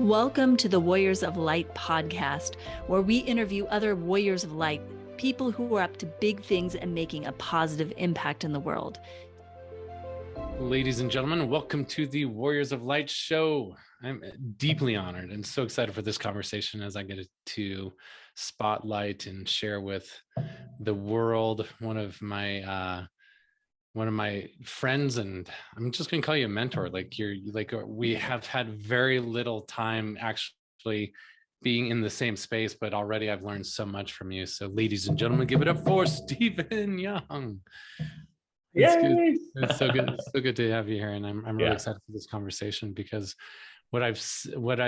Welcome to the Warriors of Light podcast, where we interview other warriors of light, people who are up to big things and making a positive impact in the world. Ladies and gentlemen, welcome to the Warriors of Light show. I'm deeply honored and so excited for this conversation as I get to spotlight and share with the world one of my friends, and I'm just going to call you a mentor. We have had very little time actually being in the same space, but already I've learned so much from you. So, ladies and gentlemen, give it up for Stephen Young. It's good. It's so good. It's so good to have you here, and I'm really excited for this conversation because what I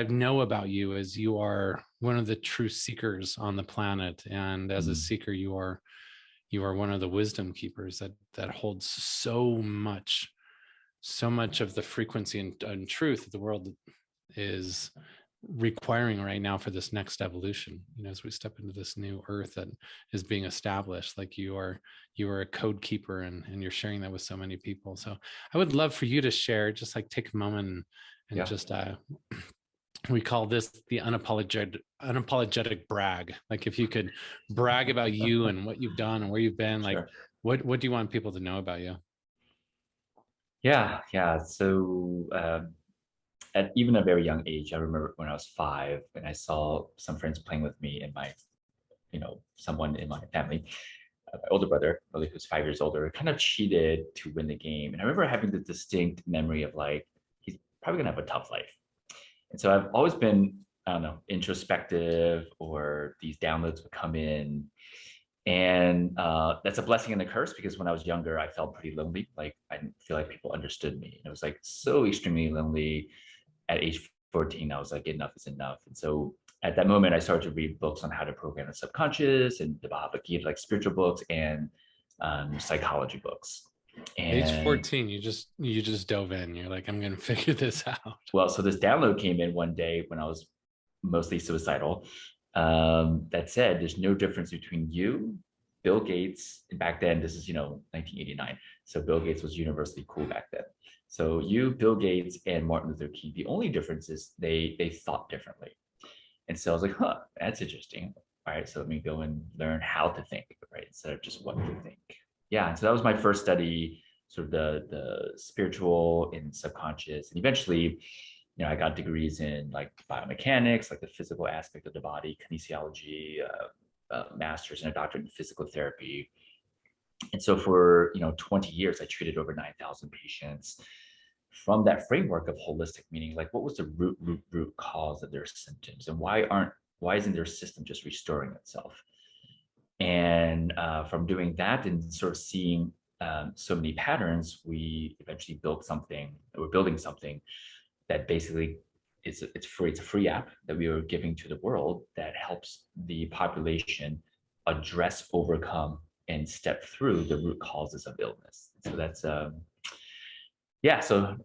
know about you is you are one of the true seekers on the planet, and as a seeker, you are one of the wisdom keepers that holds so much of the frequency and truth that the world is requiring right now for this next evolution. As we step into this new earth that is being established, like you are a code keeper, and you're sharing that with so many people. So I would love for you to share, just like take a moment and just we call this the unapologetic brag. Like if you could brag about you and what you've done and where you've been, like what do you want people to know about you? So at even a very young age, I remember when I was 5 and I saw some friends playing with me and someone in my family, my older brother, really, who's 5 years older, kind of cheated to win the game. And I remember having the distinct memory of like, he's probably gonna have a tough life. And so I've always been, I don't know, introspective, or these downloads would come in. And that's a blessing and a curse, because when I was younger, I felt pretty lonely. Like I didn't feel like people understood me. And it was like so extremely lonely. At age 14, I was like, enough is enough. And so at that moment, I started to read books on how to program the subconscious and the Bhagavad Gita, like spiritual books and psychology books. And age 14, you just dove in. You're like, I'm going to figure this out. Well, so this download came in one day when I was mostly suicidal, that said, there's no difference between you, Bill Gates, and back then, this is 1989. So Bill Gates was universally cool back then. So you, Bill Gates, and Martin Luther King, the only difference is they thought differently. And so I was like, that's interesting. All right, so let me go and learn how to think, right, instead of just what to think. Yeah, and so that was my first study, sort of the spiritual and subconscious. And eventually, I got degrees in like biomechanics, like the physical aspect of the body, kinesiology, master's and a doctorate in physical therapy. And so for 20 years, I treated over 9,000 patients from that framework of holistic, meaning like what was the root cause of their symptoms, and why isn't their system just restoring itself? And from doing that and sort of seeing so many patterns, we eventually built something. We're building something that basically it's free. It's a free app that we are giving to the world that helps the population address, overcome, and step through the root causes of illness. So that's so,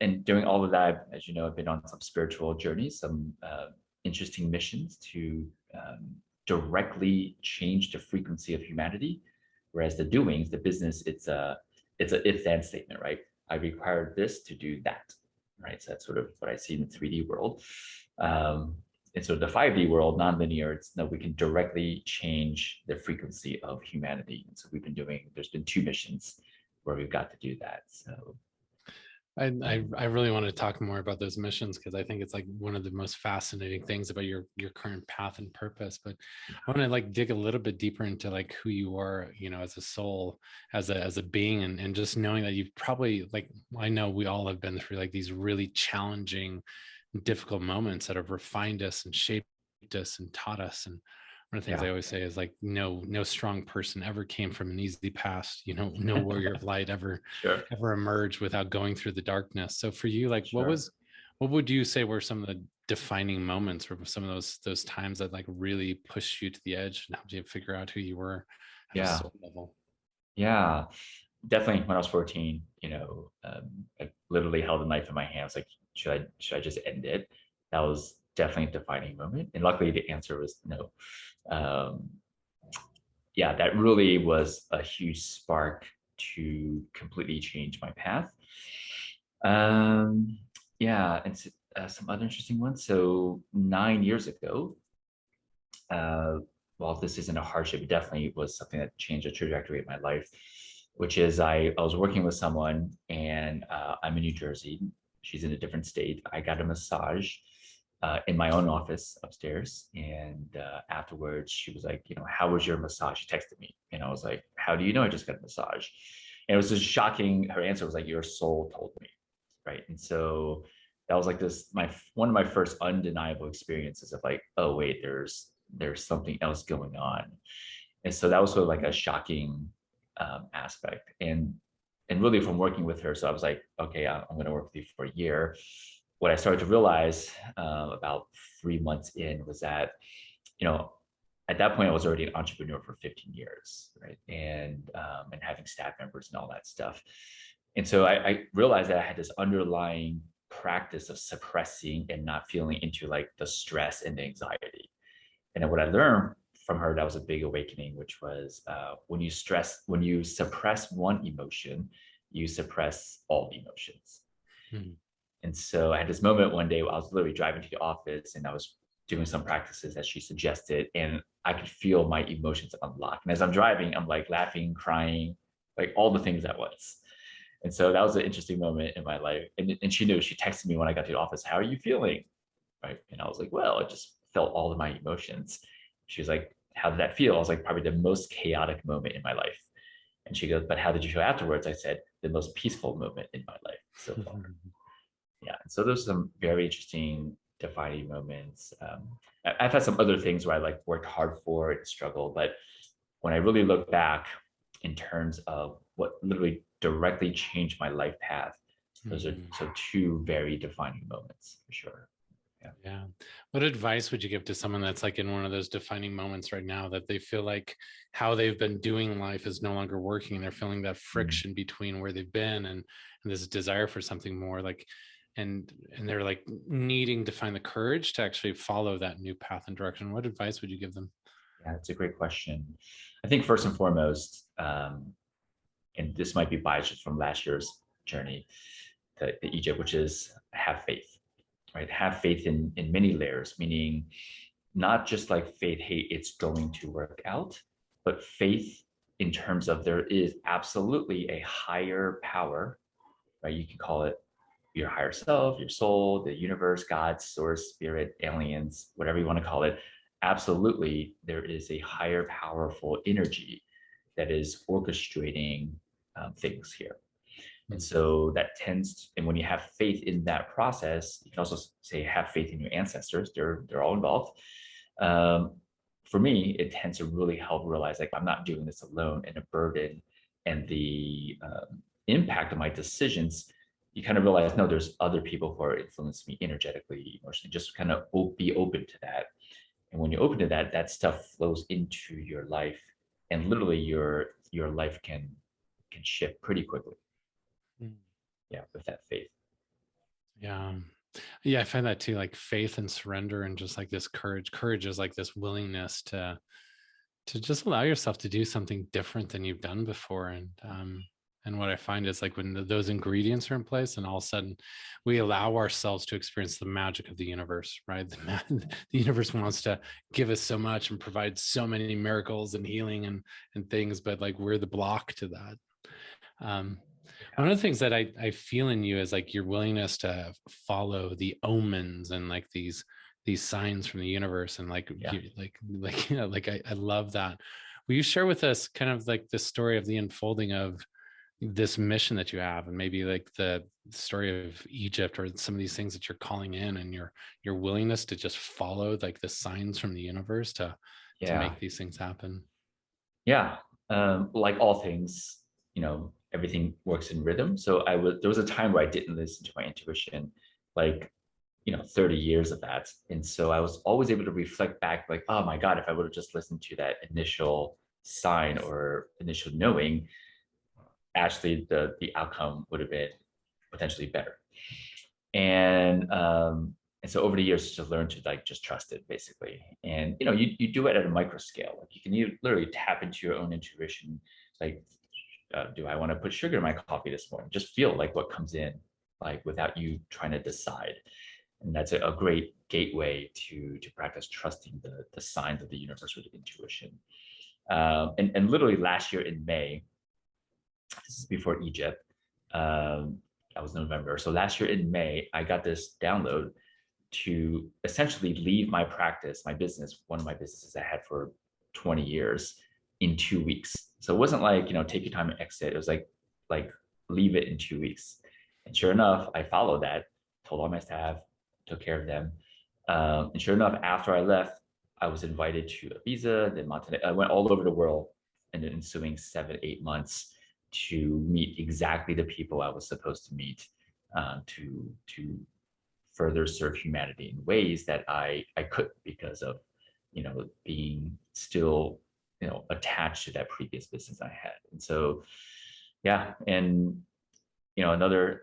and during all of that, as you know, I've been on some spiritual journeys, some interesting missions to directly change the frequency of humanity, whereas the doings, the business, it's a if-then statement, right? I require this to do that, right? So that's sort of what I see in the 3D world. And so the 5D world, nonlinear, it's we can directly change the frequency of humanity. And so there's been 2 missions where we've got to do that. So I really want to talk more about those missions, because I think it's like one of the most fascinating things about your current path and purpose. But I want to like dig a little bit deeper into like who you are, as a soul, as a being, and just knowing that you've probably, like, I know we all have been through like these really challenging, difficult moments that have refined us and shaped us and taught us. And one of the things I always say is like, no strong person ever came from an easy past. No warrior of light ever emerged without going through the darkness. So for you, like, what would you say were some of the defining moments, or some of those times that like really pushed you to the edge and helped you figure out who you were at a soul level? Yeah, definitely. When I was 14, I literally held a knife in my hand. I was like, should I just end it? That was definitely a defining moment. And luckily the answer was no. That really was a huge spark to completely change my path. And some other interesting ones. So 9 years ago, well, this isn't a hardship, it definitely was something that changed the trajectory of my life, which is I was working with someone and I'm in New Jersey. She's in a different state. I got a massage in my own office upstairs. And afterwards, she was like, how was your massage? She texted me. And I was like, how do you know I just got a massage? And it was just shocking. Her answer was like, your soul told me. Right. And so that was like one of my first undeniable experiences of like, oh, wait, there's something else going on. And so that was sort of like a shocking aspect. And really from working with her, so I was like, okay, I'm going to work with you for a year. What I started to realize about 3 months in was that, at that point I was already an entrepreneur for 15 years, right? And having staff members and all that stuff. And so I realized that I had this underlying practice of suppressing and not feeling into like the stress and the anxiety. And then what I learned from her, that was a big awakening, which was when you suppress one emotion, you suppress all emotions. Mhm. And so I had this moment one day where I was literally driving to the office and I was doing some practices that she suggested, and I could feel my emotions unlock. And as I'm driving, I'm like laughing, crying, like all the things at once. And so that was an interesting moment in my life. And she knew, she texted me when I got to the office, how are you feeling? Right. And I was like, well, I just felt all of my emotions. She was like, how did that feel? I was like, probably the most chaotic moment in my life. And she goes, but how did you feel afterwards? I said, the most peaceful moment in my life so far. Yeah. And so those are some very interesting defining moments. I've had some other things where I like worked hard for it and struggled, but when I really look back in terms of what literally directly changed my life path, those are so two very defining moments for sure. Yeah. What advice would you give to someone that's like in one of those defining moments right now that they feel like how they've been doing life is no longer working and they're feeling that friction between where they've been and this desire for something more like and they're like needing to find the courage to actually follow that new path and direction? What advice would you give them? Yeah, it's a great question. I think first and foremost, and this might be biased from last year's journey to Egypt, which is have faith, right? Have faith in many layers, meaning not just like faith, hey, it's going to work out, but faith in terms of there is absolutely a higher power, right? You can call it your higher self, your soul, the universe, God, source, spirit, aliens, whatever you want to call it. Absolutely, there is a higher powerful energy that is orchestrating things here. And so that tends, and when you have faith in that process, you can also say have faith in your ancestors. They're all involved. For me, it tends to really help realize like I'm not doing this alone, and the burden and the impact of my decisions. You kind of realize, no, there's other people who are influencing me energetically, emotionally. Just kind of be open to that. And when you're open to that, that stuff flows into your life, and literally your life can shift pretty quickly. Yeah, with that faith. Yeah. Yeah, I find that too, like faith and surrender and just like this courage. Courage is like this willingness to just allow yourself to do something different than you've done before. And what I find is like when those ingredients are in place and all of a sudden we allow ourselves to experience the magic of the universe, right? The universe wants to give us so much and provide so many miracles and healing and things, but like we're the block to that. One of the things that I feel in you is like your willingness to follow the omens and like these signs from the universe and like I love that. Will you share with us kind of like the story of the unfolding of this mission that you have and maybe like the story of Egypt or some of these things that you're calling in and your willingness to just follow like the signs from the universe to make these things happen? Yeah. Like all things, everything works in rhythm. So there was a time where I didn't listen to my intuition, like, 30 years of that. And so I was always able to reflect back like, oh my God, if I would have just listened to that initial sign or initial knowing, actually the outcome would have been potentially better. And so over the years, just learned to like just trust it basically. And you do it at a micro scale. Like you literally tap into your own intuition. Like, do I want to put sugar in my coffee this morning? Just feel like what comes in, like without you trying to decide. And that's a great gateway to practice trusting the signs of the universe with intuition. And literally last year in May, this is before Egypt, that was November. So last year in May, I got this download to essentially leave my practice, my business, one of my businesses I had for 20 years in 2 weeks. So it wasn't like, take your time and exit. It was like leave it in 2 weeks. And sure enough, I followed that, told all my staff, took care of them. And sure enough, after I left, I was invited to Ibiza, then Montenegro. I went all over the world in the ensuing 7-8 months to meet exactly the people I was supposed to meet, to further serve humanity in ways that I couldn't because of, being still, attached to that previous business I had. And so, yeah. And, another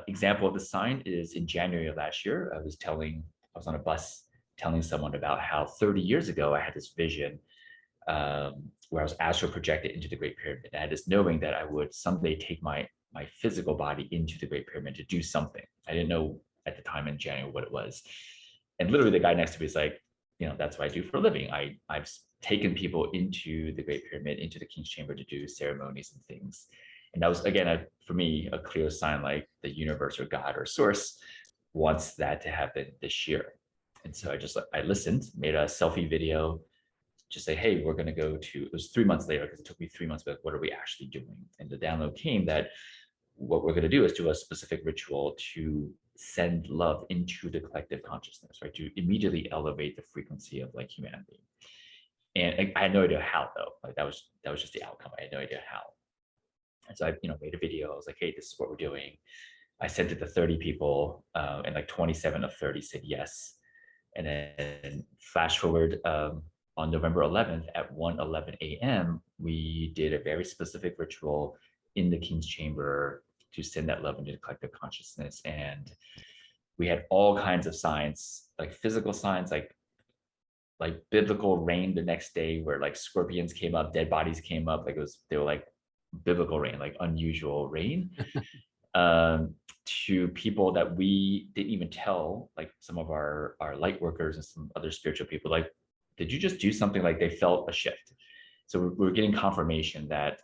example of the sign is in January of last year, I was on a bus telling someone about how 30 years ago, I had this vision where I was astral projected into the Great Pyramid. I had this knowing that I would someday take my physical body into the Great Pyramid to do something. I didn't know at the time in January what it was. And literally the guy next to me is like, that's what I do for a living. I've taken people into the Great Pyramid, into the King's Chamber to do ceremonies and things. And that was, again, for me, a clear sign like the universe or God or source wants that to happen this year. And so I listened, made a selfie video, just say, hey, we're going to go to, it was 3 months later because it took me 3 months, but what are we actually doing? And the download came that what we're going to do is do a specific ritual to send love into the collective consciousness, right? To immediately elevate the frequency of like humanity. And I had no idea how though. Like that was just the outcome. I had no idea how. And so I, made a video. I was like, hey, this is what we're doing. I sent it to 30 people, and like 27 of 30 said yes. And then flash forward on November 11th at 1:11 a.m., we did a very specific ritual in the King's Chamber to send that love into the collective consciousness. And we had all kinds of signs, like physical signs, like biblical rain the next day where like scorpions came up, dead bodies came up. They were like biblical rain, like unusual rain. To people that we didn't even tell, like some of our light workers and some other spiritual people, like, did you just do something? Like they felt a shift. So we're getting confirmation that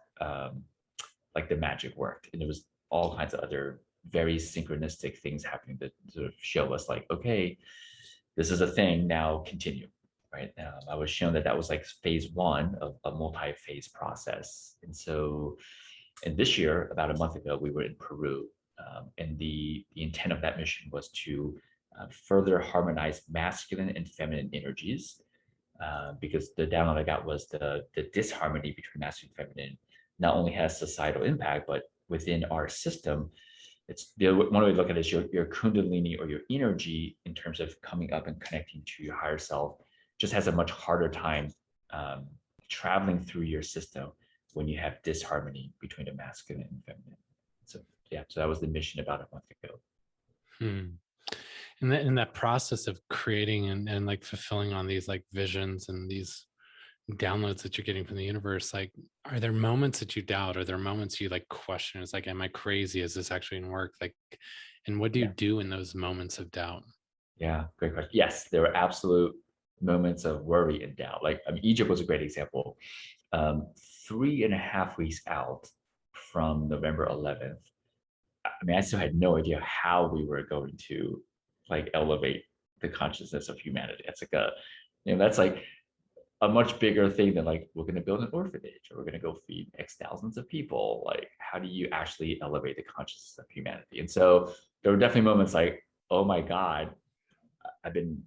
like the magic worked. And there was all kinds of other very synchronistic things happening that sort of show us like, okay, this is a thing, now continue, right? I was shown that was like phase one of a multi-phase process. And so, and this year, about a month ago, we were in Peru. And the intent of that mission was to further harmonize masculine and feminine energies, because the download I got was the disharmony between masculine and feminine not only has societal impact, but within our system, it's one way to look at it is your kundalini or your energy in terms of coming up and connecting to your higher self just has a much harder time traveling through your system when you have disharmony between the masculine and feminine. So yeah, so that was the mission about a month ago. And in that process of creating and like fulfilling on these like visions and these downloads that you're getting from the universe, like, are there moments that you doubt? Are there moments you like question? It's like, am I crazy? Is this actually gonna work? Like, and what do you do in those moments of doubt? Yeah, great question. Yes, there were absolute moments of worry and doubt. Like, I mean, Egypt was a great example. 3.5 weeks out from November 11th, I mean, I still had no idea how we were going to like elevate the consciousness of humanity. It's like that's like a much bigger thing than like, we're going to build an orphanage or we're going to go feed X thousands of people. Like, how do you actually elevate the consciousness of humanity? And so there were definitely moments like, oh my God, I've been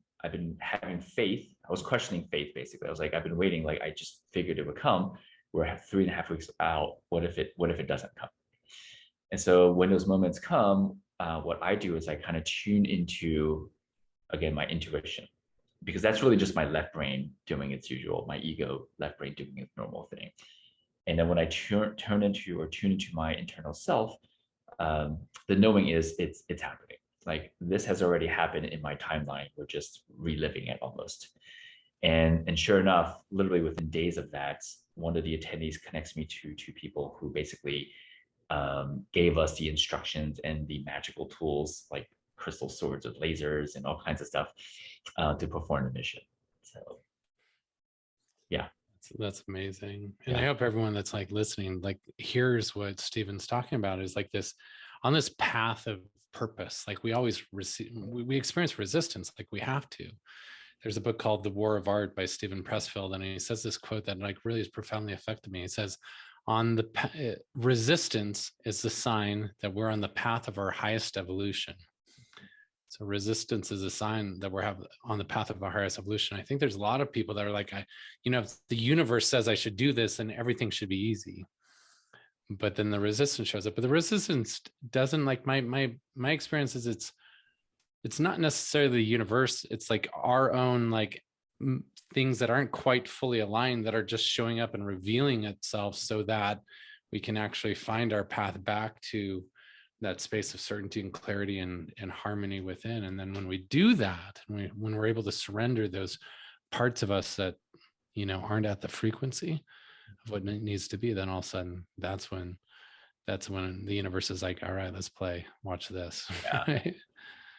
having faith. I was questioning faith, basically. I was like, I've been waiting, like I just figured it would come. We're 3.5 weeks out. What if it doesn't come? And so when those moments come, what I do is I kind of tune into, again, my intuition, because that's really just my left brain doing its usual, my ego left brain doing its normal thing. And then when I tune into my internal self, the knowing is it's happening. Like, this has already happened in my timeline. We're just reliving it almost. And sure enough, literally within days of that, one of the attendees connects me to two people who basically gave us the instructions and the magical tools, like crystal swords with lasers and all kinds of stuff to perform the mission. So yeah. That's amazing. And I Yeah. hope everyone that's like listening, like hears what Stephen's talking about, is like this, on this path of purpose. Like we always we experience resistance, like we have to. There's a book called The War of Art by Stephen Pressfield, and he says this quote that like really has profoundly affected me. He says, on the resistance is the sign that we're on the path of our highest evolution. So resistance is a sign that we're on the path of our highest evolution. I think there's a lot of people that are like, if the universe says I should do this, then everything should be easy. But then the resistance shows up. But the resistance doesn't, like my experience is it's not necessarily the universe. It's like our own like things that aren't quite fully aligned that are just showing up and revealing itself so that we can actually find our path back to that space of certainty and clarity and harmony within. And then when we do that, when we're able to surrender those parts of us that, aren't at the frequency of what it needs to be, then all of a sudden that's when the universe is like, all right, let's play, watch this. Yeah. Right?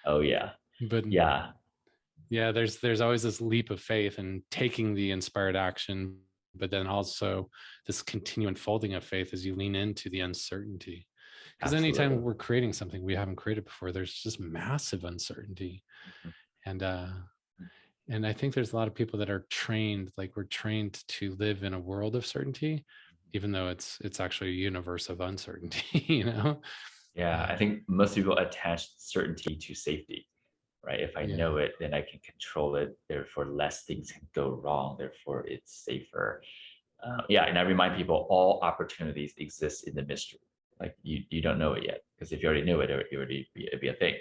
Oh yeah. But yeah, there's always this leap of faith and taking the inspired action, but then also this continued unfolding of faith as you lean into the uncertainty. Because anytime we're creating something we haven't created before, there's just massive uncertainty. And I think there's a lot of people that are trained, like we're trained to live in a world of certainty, even though it's actually a universe of uncertainty, Yeah, I think most people attach certainty to safety, right? If I know it, then I can control it. Therefore, less things can go wrong. Therefore, it's safer. And I remind people all opportunities exist in the mystery. Like you don't know it yet, because if you already knew it, it'd be a thing.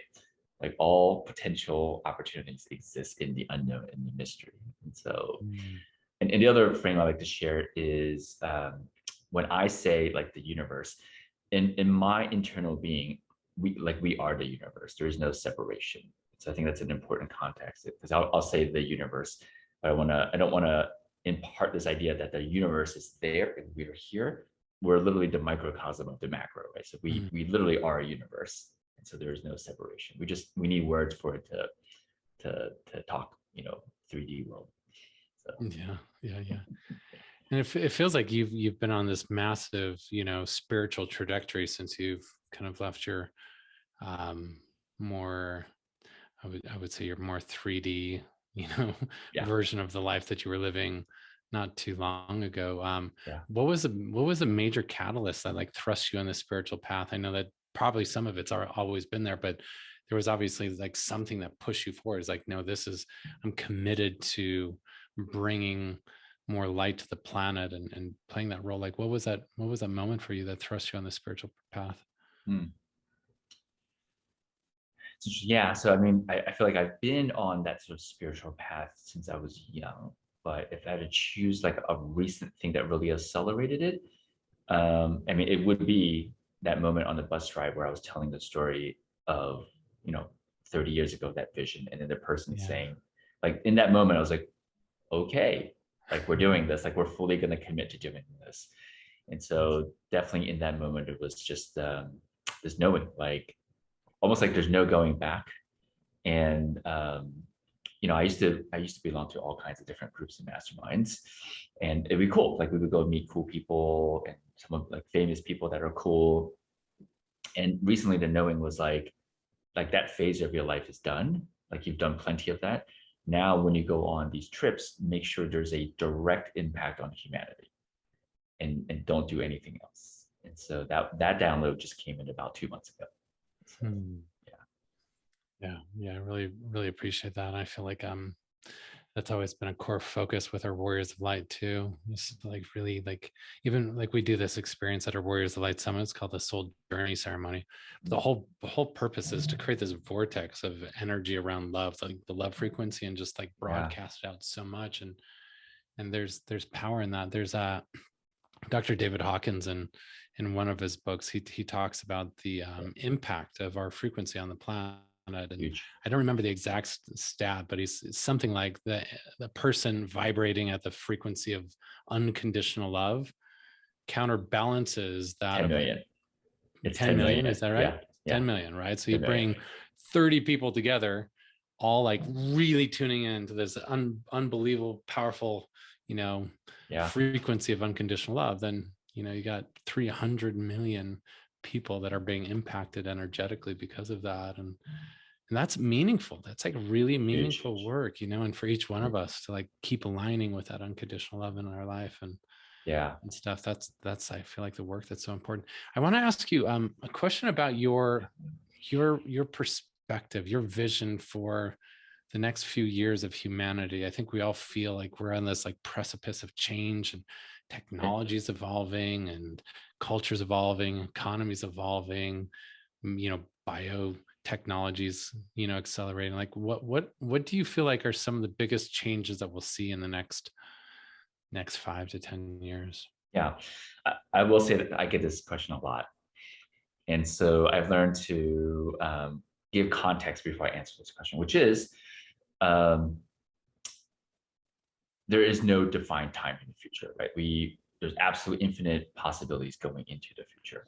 Like all potential opportunities exist in the unknown, in the mystery. And so, and the other frame I like to share is when I say like the universe, in my internal being, we are the universe. There is no separation. So I think that's an important context, because I'll say the universe, but I don't want to impart this idea that the universe is there and we're here. We're literally the microcosm of the macro, right? So we literally are a universe, and so there is no separation. We need words for it to talk, 3D world. So. Yeah. And it feels like you've been on this massive, spiritual trajectory since you've kind of left your more, I would say your more 3D, version of the life that you were living not too long ago. What was a major catalyst that like thrust you on the spiritual path? I know that probably some of it's always been there, but there was obviously like something that pushed you forward. It's like, no, I'm committed to bringing more light to the planet and playing that role. Like, what was that moment for you that thrust you on the spiritual path? So I mean, I feel like I've been on that sort of spiritual path since I was young. But if I had to choose like a recent thing that really accelerated it, I mean, it would be that moment on the bus ride where I was telling the story of, 30 years ago, that vision. And then the person saying, like, in that moment, I was like, okay, like we're doing this, like we're fully going to commit to doing this. And so definitely in that moment, it was just this knowing, like, almost like there's no going back. And, I used to belong to all kinds of different groups and masterminds, and it'd be cool. Like we would go meet cool people and some of like famous people that are cool. And recently the knowing was like that phase of your life is done. Like you've done plenty of that. Now, when you go on these trips, make sure there's a direct impact on humanity and don't do anything else. And so that download just came in about 2 months ago. So, Yeah, I really, really appreciate that. I feel like that's always been a core focus with our Warriors of Light too. It's like really like, even like we do this experience at our Warriors of Light Summit. It's called the Soul Journey Ceremony. The whole purpose is to create this vortex of energy around love, like the love frequency, and just like broadcast it out so much. And there's power in that. There's Dr. David Hawkins, and in one of his books, he talks about the impact of our frequency on the planet. And huge. I don't remember the exact stat, but it's something like the person vibrating at the frequency of unconditional love counterbalances that 10 million. It's 10 million. Is that right? Yeah. 10 million, right? So you bring 30 people together, all like really tuning into this unbelievable, powerful, frequency of unconditional love, then, you got 300 million people that are being impacted energetically because of that. And that's meaningful. That's like really meaningful Huge. work, and for each one of us to like keep aligning with that unconditional love in our life and stuff. That's I feel like the work that's so important. I want to ask you a question about your perspective, your vision for the next few years of humanity. I think we all feel like we're on this like precipice of change, and technology is evolving, and culture's evolving, economy's evolving, biotechnologies, accelerating. Like what do you feel like are some of the biggest changes that we'll see in the next 5 to 10 years? Yeah, I will say that I get this question a lot. And so I've learned to give context before I answer this question, which is there is no defined time in the future, right? There's absolutely infinite possibilities going into the future.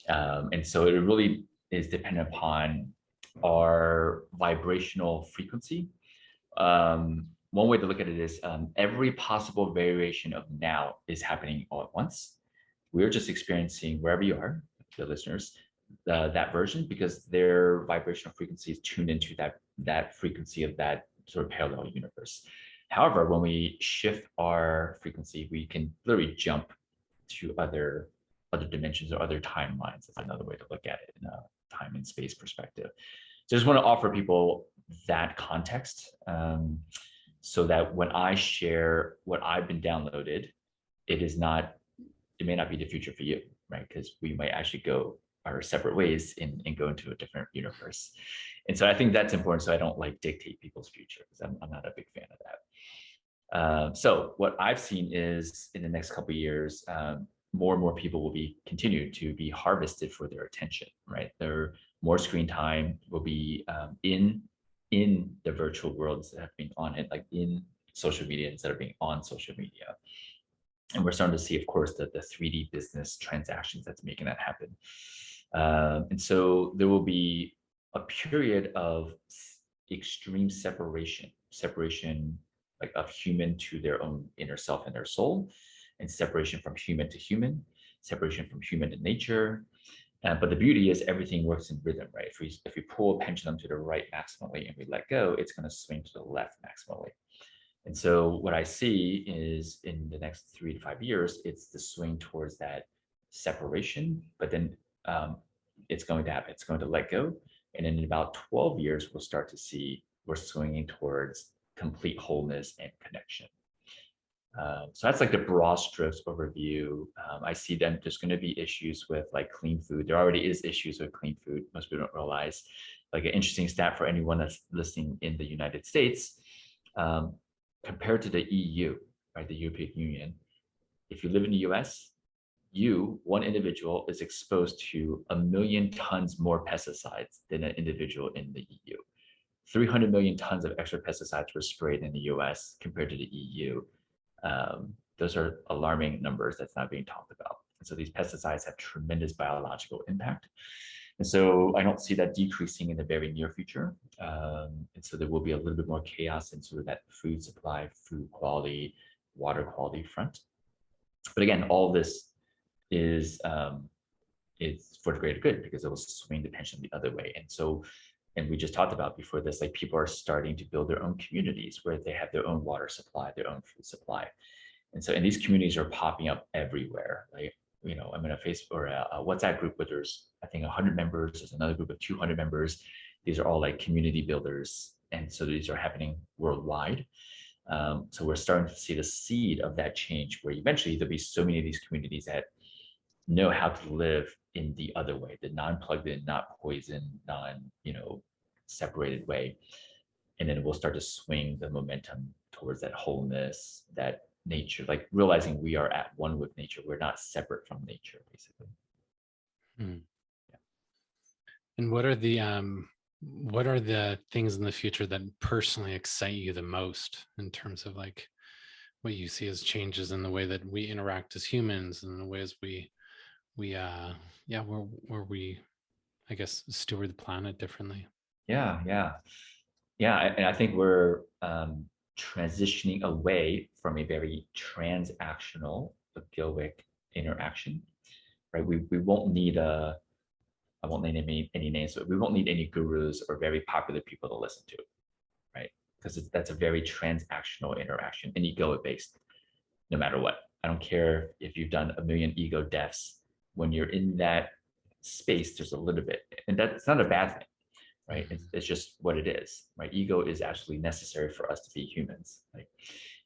And so it really is dependent upon our vibrational frequency. One way to look at it is every possible variation of now is happening all at once. We're just experiencing, wherever you are, the listeners, that version, because their vibrational frequency is tuned into that frequency of that sort of parallel universe. However, when we shift our frequency, we can literally jump to other dimensions or other timelines. That's another way to look at it in a time and space perspective. So I just want to offer people that context, so that when I share what I've been downloaded, it may not be the future for you, right? Because we might actually go our separate ways and go into a different universe. And so I think that's important, so I don't like dictate people's future, because I'm not a big fan of that. So what I've seen is in the next couple of years, more and more people will continue to be harvested for their attention, right? More screen time will be in the virtual world instead of being on it, like in social media instead of being on social media. And we're starting to see, of course, the 3D business transactions that's making that happen. And so there will be a period of extreme separation like of human to their own inner self and their soul, and separation from human to human, separation from human to nature. But the beauty is everything works in rhythm, right? If we pull a pendulum to the right maximally and we let go, it's going to swing to the left maximally. And so what I see is in the next 3 to 5 years, it's the swing towards that separation, but then it's going to happen. It's going to let go. And in about 12 years, we'll start to see we're swinging towards complete wholeness and connection. So that's like the broad strokes overview. I see that there's going to be issues with like clean food. There already is issues with clean food. Most people don't realize. Like an interesting stat for anyone that's listening in the United States, compared to the EU, right, the European Union, if you live in the US, one individual is exposed to 1 million tons more pesticides than an individual in the EU. 300 million tons of extra pesticides were sprayed in the US compared to the EU. Those are alarming numbers that's not being talked about. And so these pesticides have tremendous biological impact. And so I don't see that decreasing in the very near future. And so there will be a little bit more chaos in sort of that food supply, food quality, water quality front. But again, all this is for the greater good, because it will swing the pendulum the other way. And so, and we just talked about before this, like people are starting to build their own communities where they have their own water supply, their own food supply. And so, and these communities are popping up everywhere. Like, I'm in a Facebook or a WhatsApp group where there's, I think, 100 members. There's another group of 200 members. These are all like community builders. And so these are happening worldwide. So we're starting to see the seed of that change, where eventually there'll be so many of these communities that know how to live in the other way, the non-plugged in, not poison, separated way. And then we'll start to swing the momentum towards that wholeness, that nature, like realizing we are at one with nature. We're not separate from nature, basically. Yeah. And what are the things in the future that personally excite you the most in terms of like what you see as changes in the way that we interact as humans and the ways where we, I guess, steward the planet differently? And I think we're transitioning away from a very transactional egoic interaction, right? We won't need I won't name any names, but we won't need any gurus or very popular people to listen to, right? Because that's a very transactional interaction and egoic based, no matter what. I don't care if you've done a million ego deaths. When you're in that space, there's a little bit, and that's not a bad thing, right? It's just what it is, right? Ego is absolutely necessary for us to be humans, right?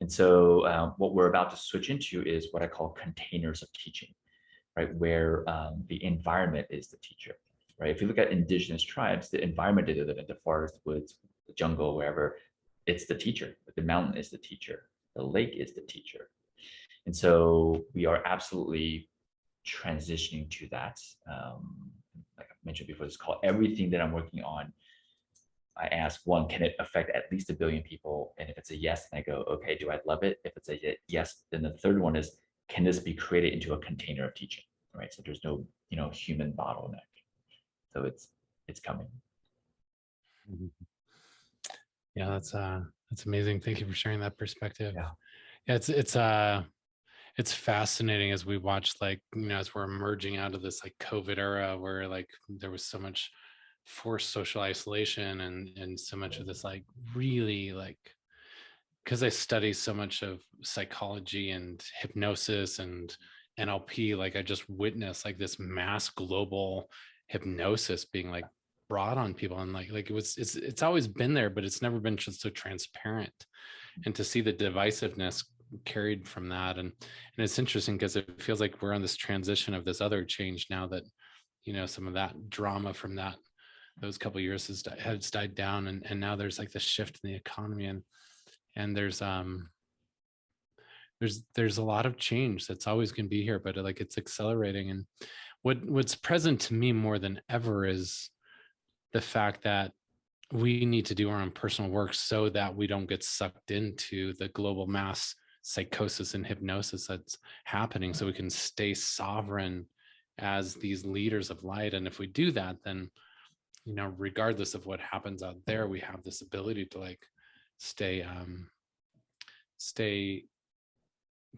And so what we're about to switch into is what I call containers of teaching, right? Where the environment is the teacher, right? If you look at indigenous tribes, the environment they live in, the forest, woods, the jungle, wherever, it's the teacher. The mountain is the teacher. The lake is the teacher. And so we are absolutely transitioning to that. Like I mentioned before, it's called everything that I'm working on. I ask one, can it affect at least 1 billion people? And if it's a yes, then I go, okay, do I love it? If it's a yes, then the third one is, can this be created into a container of teaching? Right. So there's no, human bottleneck. So it's coming. Yeah, that's amazing. Thank you for sharing that perspective. Yeah, It's fascinating as we watch, like, as we're emerging out of this like COVID era where like there was so much forced social isolation and so much of this like really like, because I study so much of psychology and hypnosis and NLP, like I just witnessed like this mass global hypnosis being like brought on people, and like it's always been there, but it's never been just so transparent. And to see the divisiveness carried from that, and it's interesting because it feels like we're on this transition of this other change now that some of that drama from those couple of years has died down, and now there's like this shift in the economy, and there's a lot of change that's always going to be here, but like it's accelerating. And what's present to me more than ever is the fact that we need to do our own personal work so that we don't get sucked into the global mass psychosis and hypnosis that's happening, so we can stay sovereign as these leaders of light. And if we do that, then regardless of what happens out there, we have this ability to like stay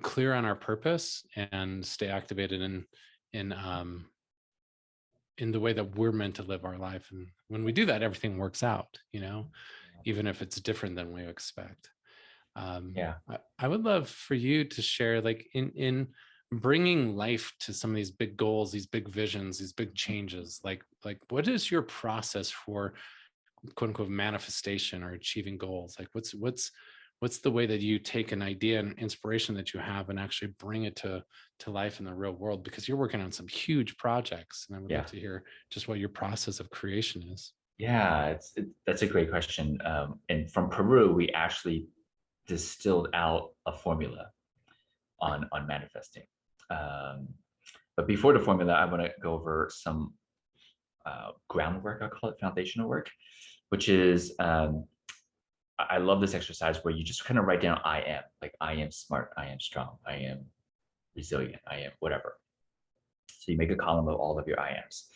clear on our purpose and stay activated in the way that we're meant to live our life. And when we do that, everything works out, even if it's different than we expect. I would love for you to share, like, in bringing life to some of these big goals, these big visions, these big changes, like what is your process for quote unquote manifestation or achieving goals? Like what's the way that you take an idea and inspiration that you have and actually bring it to life in the real world? Because you're working on some huge projects, and I would love to hear just what your process of creation is. Yeah, that's a great question. And from Peru, we actually distilled out a formula on manifesting. But before the formula, I want to go over some groundwork. I call it foundational work, which is I love this exercise where you just kind of write down I am, like I am smart, I am strong, I am resilient, I am whatever. So you make a column of all of your I ams,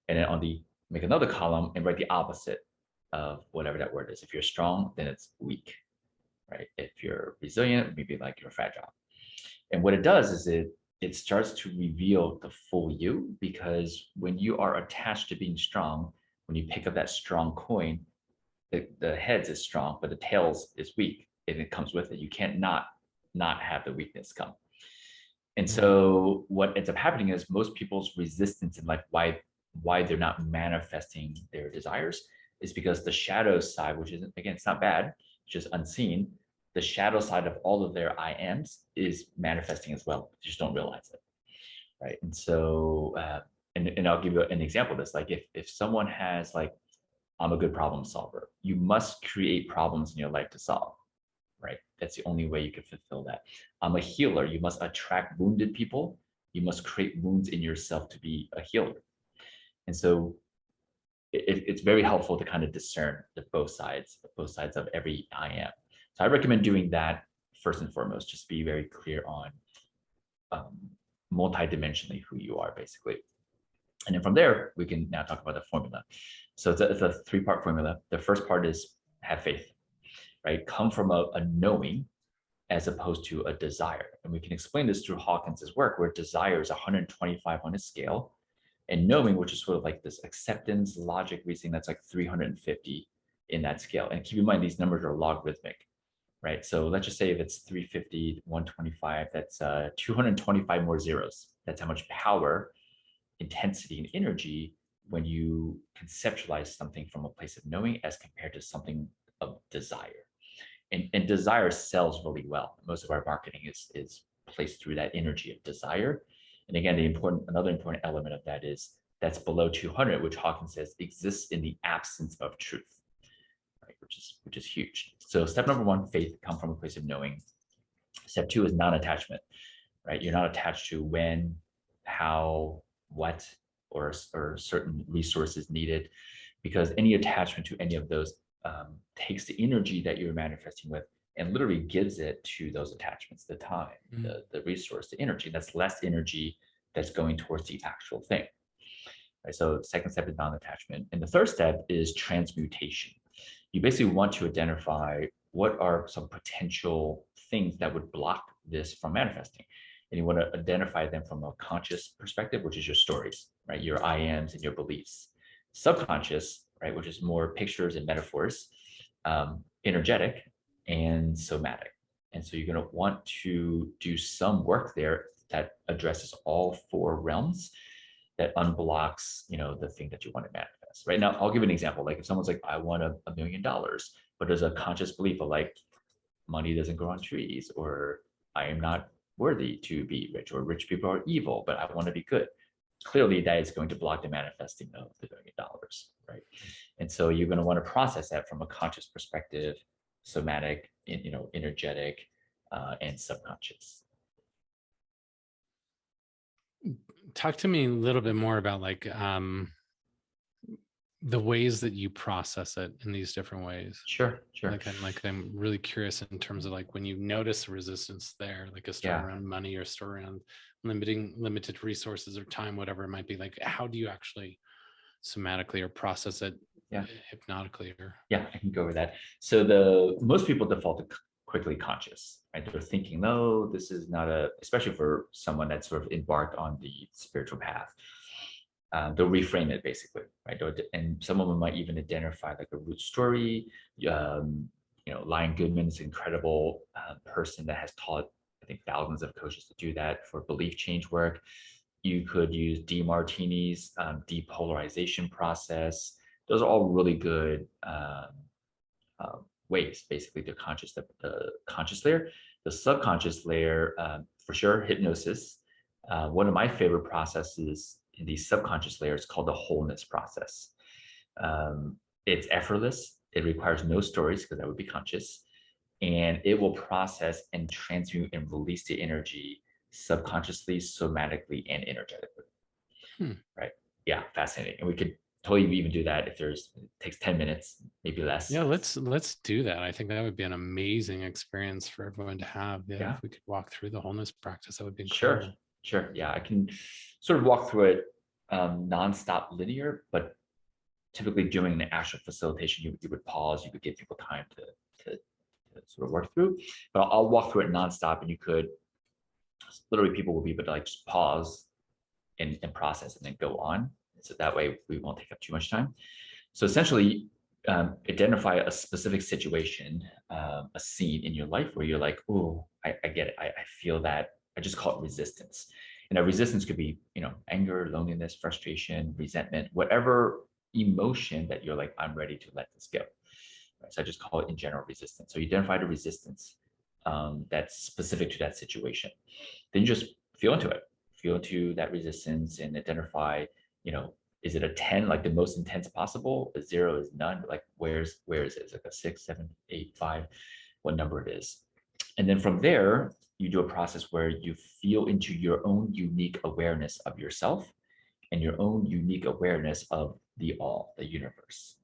and then make another column and write the opposite of whatever that word is. If you're strong, then it's weak, right? If you're resilient, maybe like you're fragile. And what it does is it starts to reveal the full you, because when you are attached to being strong, when you pick up that strong coin, the heads is strong, but the tails is weak, and it comes with it. You can't not have the weakness come. And so what ends up happening is most people's resistance in life, why they're not manifesting their desires, is because the shadow side, which isn't, again, it's not bad, it's just unseen. The shadow side of all of their I ams is manifesting as well. You just don't realize it, right? And so, and I'll give you an example of this. Like if someone has like, I'm a good problem solver, you must create problems in your life to solve, right? That's the only way you can fulfill that. I'm a healer. You must attract wounded people. You must create wounds in yourself to be a healer. And so it's very helpful to kind of discern both sides of every I am. So I recommend doing that first and foremost. Just be very clear on multidimensionally who you are, basically. And then from there, we can now talk about the formula. So it's a three-part formula. The first part is have faith, right? Come from a knowing as opposed to a desire. And we can explain this through Hawkins's work, where desire is 125 on a scale, and knowing, which is sort of like this acceptance, logic, reasoning, that's like 350 in that scale. And keep in mind, these numbers are logarithmic, right? So let's just say if it's 350, 125, that's 225 more zeros. That's how much power, intensity, and energy when you conceptualize something from a place of knowing as compared to something of desire. And desire sells really well. Most of our marketing is placed through that energy of desire. And again, another important element of that is that's below 200, which Hawkins says exists in the absence of truth, right? Which is huge. So step number one, faith, come from a place of knowing. Step two is non-attachment, right? You're not attached to when, how, what, or certain resources needed, because any attachment to any of those takes the energy that you're manifesting with and literally gives it to those attachments, the time, the resource, the energy. That's less energy that's going towards the actual thing. Right? So second step is non-attachment. And the third step is transmutation. You basically want to identify what are some potential things that would block this from manifesting. And you want to identify them from a conscious perspective, which is your stories, right? Your I ams and your beliefs. Subconscious, right, which is more pictures and metaphors, energetic, and somatic. And so you're going to want to do some work there that addresses all four realms, that unblocks, the thing that you want to manifest. Right now, I'll give an example. Like if someone's like, I want $1 million, but there's a conscious belief of like, money doesn't grow on trees, or I am not worthy to be rich, or rich people are evil, but I want to be good. Clearly, that is going to block the manifesting of the $1 million, right? And so you're going to want to process that from a conscious perspective, somatic, energetic, and subconscious. Talk to me a little bit more about like the ways that you process it in these different ways. Sure. I'm really curious in terms of like when you notice resistance there, like a story around money or a story around limited resources or time, whatever it might be. Like, how do you actually somatically or process it hypnotically? Or I can go over that. So most people default to quickly conscious, right? They're thinking, no, this is not especially for someone that's sort of embarked on the spiritual path. They'll reframe it basically, right? And some of them might even identify like a root story. Lion Goodman's incredible person that has taught, I think, thousands of coaches to do that for belief change work. You could use DeMartini's depolarization process. Those are all really good ways, basically, to the conscious layer. The subconscious layer, for sure, hypnosis. One of my favorite processes in these subconscious layers called the wholeness process. It's effortless. It requires no stories because that would be conscious. And it will process and transmute and release the energy subconsciously, somatically, and energetically. Right? Yeah, fascinating. And we could totally even do that if it takes 10 minutes, maybe less. Yeah, let's do that. I think that would be an amazing experience for everyone to have. If we could walk through the wholeness practice, that would be incredible. Sure. Yeah, I can sort of walk through it nonstop linear, but typically during the actual facilitation, you would pause, you could give people time to sort of work through, but I'll walk through it nonstop, and you could literally, people will be able to like just pause and process and then go on. So that way we won't take up too much time. So essentially, identify a specific situation, a scene in your life where you're like, oh, I get it. I feel that. I just call it resistance. And that resistance could be, anger, loneliness, frustration, resentment, whatever emotion that you're like, I'm ready to let this go. Right? So I just call it in general resistance. So you identify the resistance that's specific to that situation. Then you just feel into it, feel into that resistance, and identify, is it a 10, like the most intense possible? A 0 is none. Like where is it? It's like a 6, 7, 8, 5, what number it is. And then from there, you do a process where you feel into your own unique awareness of yourself and your own unique awareness of the all, the universe.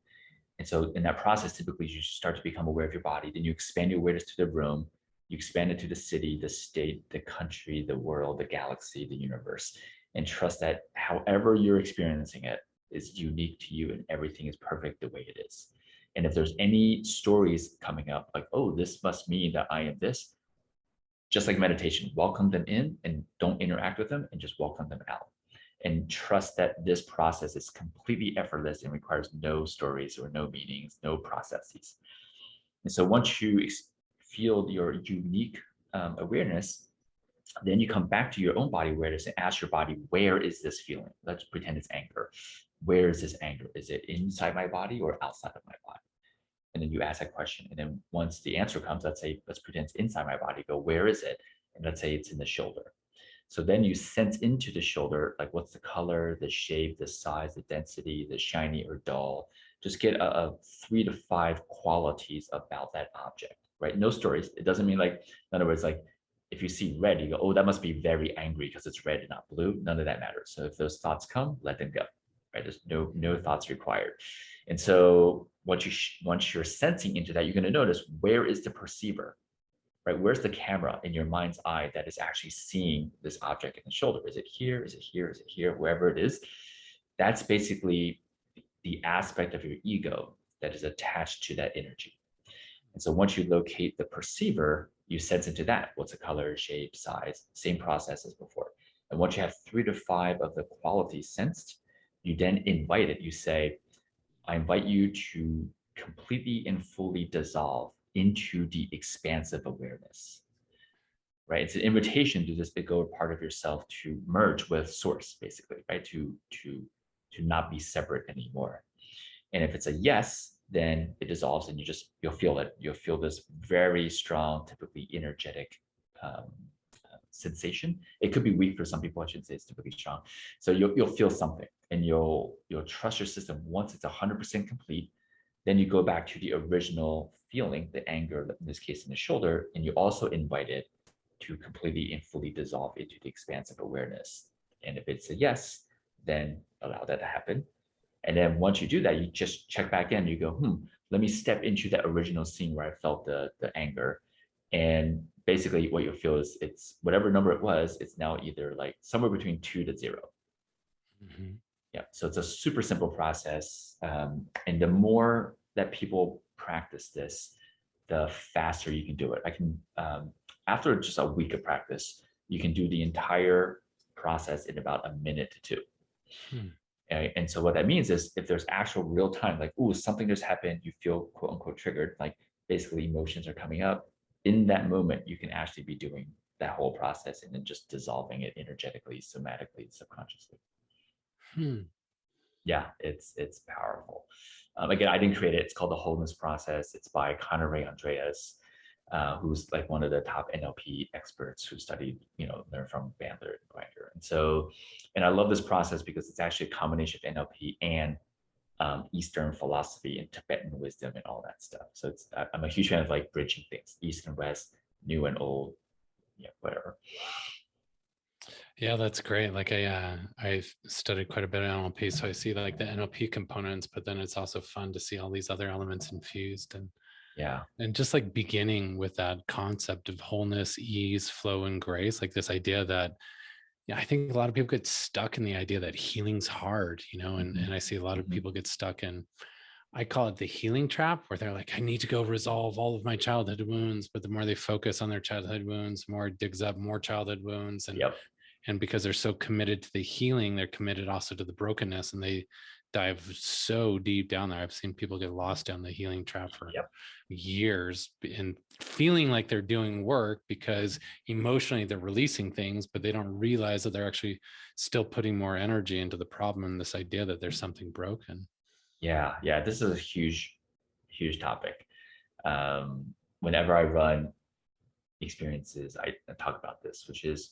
And so in that process, typically you start to become aware of your body. Then you expand your awareness to the room. You expand it to the city, the state, the country, the world, the galaxy, the universe. and trust that however you're experiencing it is unique to you and everything is perfect the way it is. And if there's any stories coming up, like, oh, this must mean that I am this, just like meditation, welcome them in and don't interact with them and just welcome them out. And trust that this process is completely effortless and requires no stories or no meanings, no processes. And so once you feel your unique awareness, then you come back to your own body awareness and ask your body, where is this feeling? Let's pretend it's anger. Where is this anger? Is it inside my body or outside of my body? And then you ask that question. And then once the answer comes, let's pretend it's inside my body, go, where is it? And let's say it's in the shoulder. So then you sense into the shoulder, like what's the color, the shape, the size, the density, the shiny or dull. Just get a 3 to 5 qualities about that object, right? No stories. It doesn't mean like, in other words, like if you see red, you go, oh, that must be very angry because it's red and not blue. None of that matters. So if those thoughts come, let them go, right? There's no thoughts required. And so once you're sensing into that, you're going to notice, where is the perceiver? Right? Where's the camera in your mind's eye that is actually seeing this object in the shoulder? Is it here? Is it here? Is it here? Wherever it is, that's basically the aspect of your ego that is attached to that energy. And so once you locate the perceiver, you sense into that. What's the color, shape, size, same process as before. And once you have 3 to 5 of the qualities sensed, you then invite it. You say, I invite you to completely and fully dissolve into the expansive awareness, right? It's an invitation to this bigger part of yourself to merge with source, basically, right? To not be separate anymore. And if it's a yes, then it dissolves and you'll feel it. You'll feel this very strong, typically energetic sensation. It could be weak for some people. I shouldn't say it's typically strong. So you'll feel something and you'll trust your system. Once it's 100% complete, then you go back to the original feeling, the anger, in this case in the shoulder, and you also invite it to completely and fully dissolve into the expansive awareness. And if it's a yes, then allow that to happen. And then once you do that, you just check back in. You go, let me step into that original scene where I felt the anger. And basically what you'll feel is it's whatever number it was, it's now either like somewhere between 2 to 0. Mm-hmm. Yeah. So it's a super simple process. And the more that people practice this, the faster you can do it. I can, after just a week of practice, you can do the entire process in about a minute to 2. And so what that means is if there's actual real time, like, ooh, something just happened, you feel quote unquote triggered, like basically emotions are coming up. In that moment, you can actually be doing that whole process and then just dissolving it energetically, somatically, subconsciously. Yeah, it's powerful. Again, I didn't create it. It's called the wholeness process. It's by Conor Ray Andreas, who's like one of the top NLP experts who studied, learned from Bandler and Grinder. And so, and I love this process because it's actually a combination of NLP and Eastern philosophy and Tibetan wisdom and all that stuff. So I'm a huge fan of like bridging things, East and West, new and old, whatever. Yeah, that's great. Like I studied quite a bit of NLP, so I see like the NLP components, but then it's also fun to see all these other elements infused and just like beginning with that concept of wholeness, ease, flow, and grace, like this idea that I think a lot of people get stuck in the idea that healing's hard, and I see a lot of people get stuck in, I call it the healing trap, where they're like, I need to go resolve all of my childhood wounds. But the more they focus on their childhood wounds, the more it digs up more childhood wounds. And because they're so committed to the healing, they're committed also to the brokenness, and they dive so deep down there. I've seen people get lost down the healing trap for years and feeling like they're doing work because emotionally they're releasing things, but they don't realize that they're actually still putting more energy into the problem and this idea that there's something broken. Yeah. This is a huge topic. Whenever I run experiences, I talk about this, which is,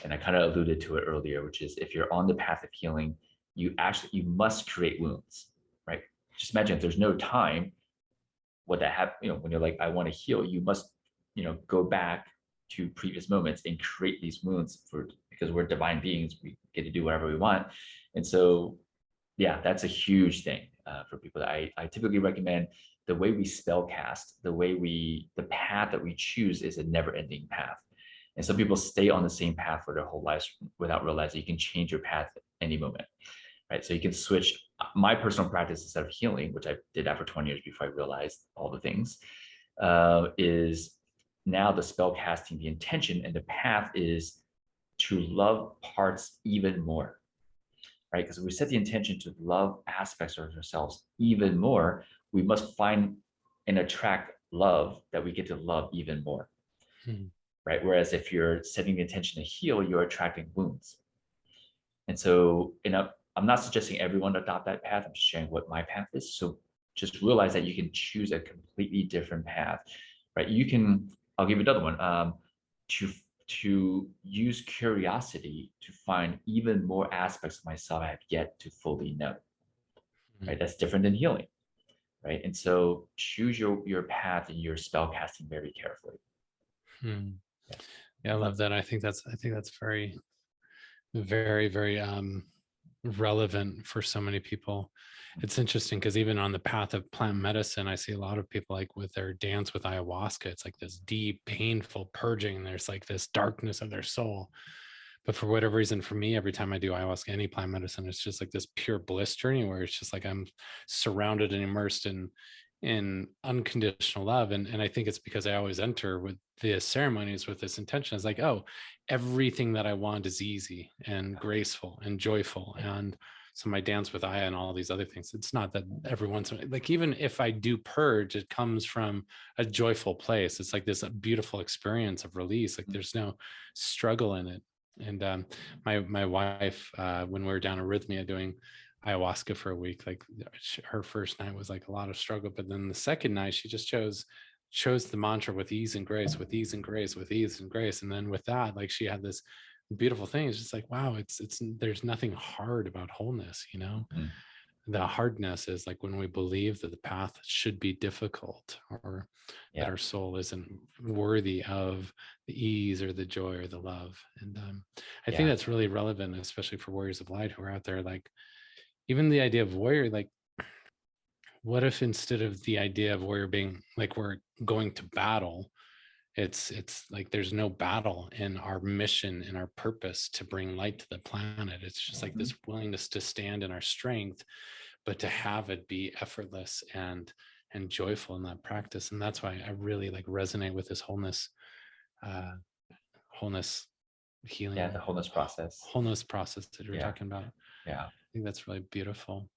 and I kind of alluded to it earlier, which is if you're on the path of healing, you must create wounds, right? Just imagine if there's no time, what that happen, when you're like, I want to heal, you must, go back to previous moments and create these wounds because we're divine beings, we get to do whatever we want. And so, that's a huge thing for people. That I typically recommend the way we spell cast, the path that we choose is a never ending path. And some people stay on the same path for their whole lives without realizing you can change your path at any moment, right? So you can switch. My personal practice instead of healing, which I did that for 20 years before I realized all the things, is now the spell casting, the intention and the path is to love parts even more, right? Because we set the intention to love aspects of ourselves even more, we must find and attract love that we get to love even more, right? Whereas if you're setting the intention to heal, you're attracting wounds. And so, I'm not suggesting everyone adopt that path. I'm just sharing what my path is. So just realize that you can choose a completely different path, right? You can, I'll give you another one, to use curiosity to find even more aspects of myself I have yet to fully know, right? That's different than healing, right? And so choose your path and your spell casting very carefully. Yeah, I love that. I think that's very, very, very relevant for so many people. It's interesting because even on the path of plant medicine, I see a lot of people like with their dance with ayahuasca, it's like this deep, painful purging. There's like this darkness of their soul. But for whatever reason, for me, every time I do ayahuasca, any plant medicine, it's just like this pure bliss journey where it's just like I'm surrounded and immersed in unconditional love. And I think it's because I always enter with the ceremonies with this intention. It's like, oh, everything that I want is easy and graceful and joyful. And so my dance with Aya and all these other things, it's not that every once in a while, like even if I do purge, it comes from a joyful place. It's like this beautiful experience of release. Like there's no struggle in it. And my wife, when we were down in Rhythmia doing ayahuasca for a week, like her first night was like a lot of struggle, but then the second night she just chose the mantra with ease and grace, with ease and grace, with ease and grace. And then with that, like she had this beautiful thing. It's just like, wow, it's there's nothing hard about wholeness, you know. The hardness is like when we believe that the path should be difficult, or that our soul isn't worthy of the ease or the joy or the love. And I think that's really relevant, especially for warriors of light who are out there. Like even the idea of warrior, like what if instead of the idea of warrior being like we're going to battle, it's like there's no battle in our mission and our purpose to bring light to the planet. It's just like this willingness to stand in our strength, but to have it be effortless and joyful in that practice. And that's why I really like resonate with this wholeness healing, the wholeness process that you're talking about. I think that's really beautiful.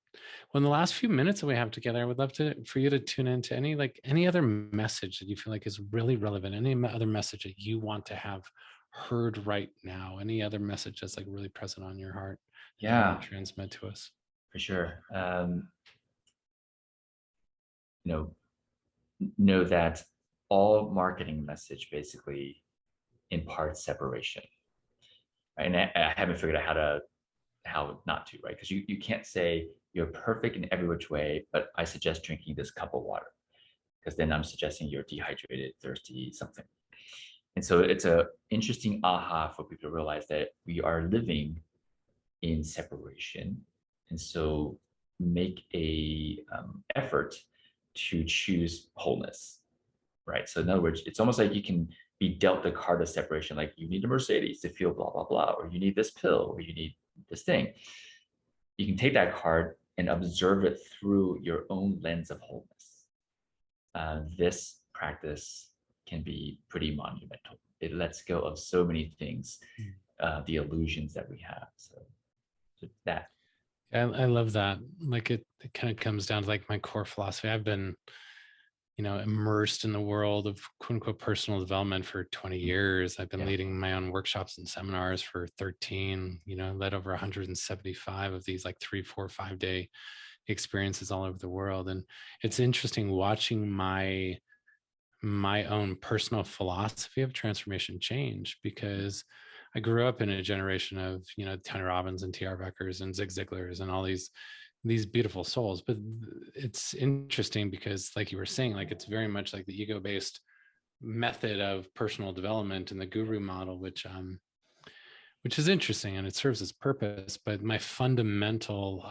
Well, in the last few minutes that we have together, I would love for you to tune into any other message that you feel like is really relevant, any other message that you want to have heard right now, any other message that's like really present on your heart that you want to transmit to us. For sure. Know that all marketing message basically imparts separation, right? And I haven't figured out how not to, right? Because you can't say you're perfect in every which way, but I suggest drinking this cup of water, because then I'm suggesting you're dehydrated, thirsty, something. And so it's a interesting aha for people to realize that we are living in separation. And so make a effort to choose wholeness, right? So in other words, it's almost like you can be dealt the card of separation, like you need a Mercedes to feel blah, blah, blah, or you need this pill, or you need this thing. You can take that card and observe it through your own lens of wholeness. This practice can be pretty monumental. It lets go of so many things, the illusions that we have. So that. I love that. Like it kind of comes down to like my core philosophy. I've been, immersed in the world of quote unquote personal development for 20 years. I've been leading my own workshops and seminars for 13, led over 175 of these like 3, 4, 5 day experiences all over the world. And it's interesting watching my own personal philosophy of transformation change, because I grew up in a generation of, Tony Robbins and T.R. Beckers and Zig Ziglars and all these beautiful souls. But it's interesting because, like you were saying, like it's very much like the ego-based method of personal development and the guru model, which is interesting and it serves its purpose. But my fundamental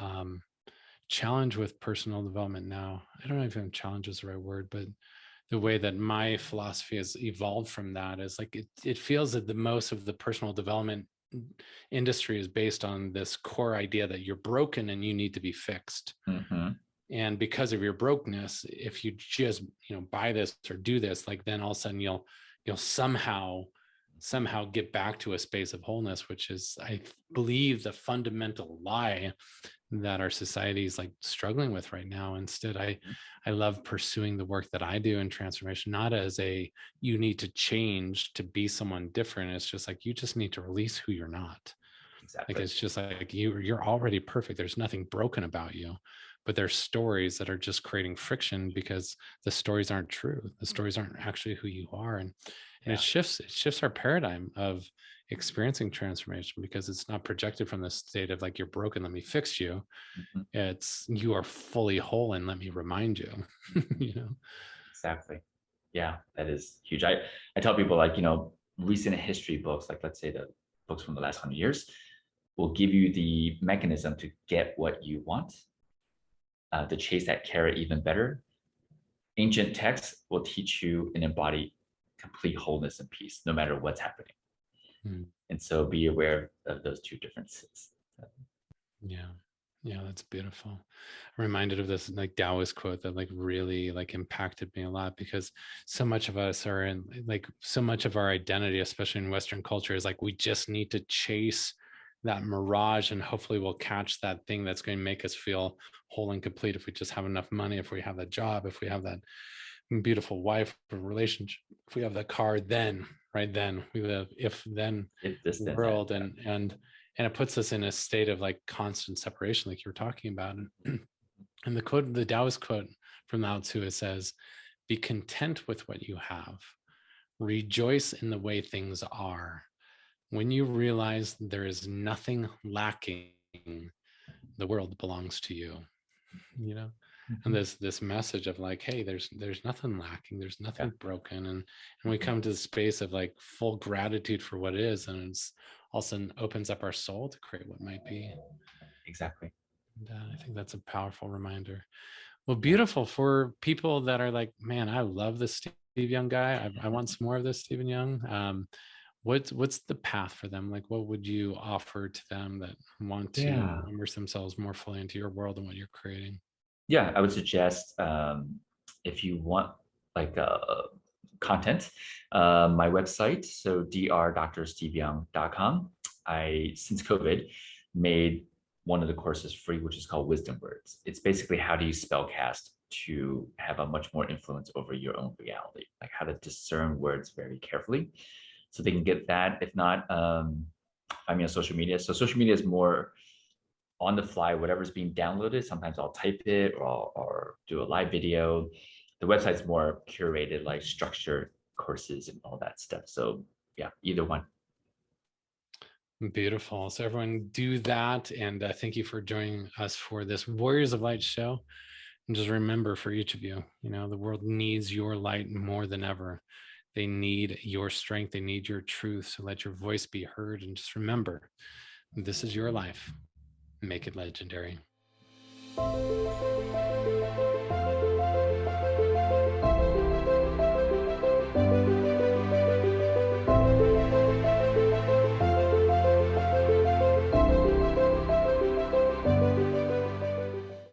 challenge with personal development now, I don't know if challenge is the right word, but the way that my philosophy has evolved from that is like it feels that the most of the personal development industry is based on this core idea that you're broken and you need to be fixed. And because of your brokenness, if you just buy this or do this, like then all of a sudden you'll somehow get back to a space of wholeness, which is, I believe, the fundamental lie that our society is like struggling with right now. Instead, I love pursuing the work that I do in transformation, not as a you need to change to be someone different. It's just like you just need to release who you're not. Exactly. Like it's just like you're already perfect. There's nothing broken about you, but there's stories that are just creating friction because the stories aren't true. The stories aren't actually who you are, and it shifts our paradigm of experiencing transformation, because it's not projected from the state of like you're broken, let me fix you. It's you are fully whole and let me remind you. Exactly. Yeah, that is huge. I tell people, like, recent history books, like let's say the books from the last 100 years, will give you the mechanism to get what you want, to chase that carrot even better. Ancient texts will teach you and embody complete wholeness and peace, no matter what's happening. And so be aware of those two differences. Yeah, that's beautiful. I'm reminded of this like Taoist quote that like really like impacted me a lot, because so much of us are in like so much of our identity, especially in Western culture, is like we just need to chase that mirage and hopefully we'll catch that thing that's going to make us feel whole and complete. If we just have enough money, if we have that job, if we have that beautiful wife or relationship, if we have that car, then we live if-then world. And it puts us in a state of like constant separation, like you were talking about. And the quote, the Taoist quote from Lao Tzu, it says, "Be content with what you have. Rejoice in the way things are. When you realize there is nothing lacking, the world belongs to you." And this message of like, hey, there's nothing lacking, there's nothing broken, and we come to the space of like full gratitude for what is, and it's also opens up our soul to create what might be. Exactly. And I think that's a powerful reminder. Well, beautiful for people that are like, man, I love this Steve Young guy. I want some more of this Stephen Young. What's the path for them? Like, what would you offer to them that want to immerse themselves more fully into your world and what you're creating? Yeah, I would suggest, if you want like content, my website, so dr.drsteveyoung.com. I, since COVID, made one of the courses free, which is called Wisdom Words. It's basically how do you spellcast to have a much more influence over your own reality, like how to discern words very carefully. So they can get that. If not, find me on social media. So social media is more on the fly, whatever's being downloaded. Sometimes I'll type it or do a live video. The website's more curated, like structured courses and all that stuff. So yeah, either one. Beautiful. So everyone do that. And thank you for joining us for this Warriors of Light show. And just remember, for each of you, the world needs your light more than ever. They need your strength. They need your truth. So let your voice be heard. And just remember, this is your life. Make it legendary.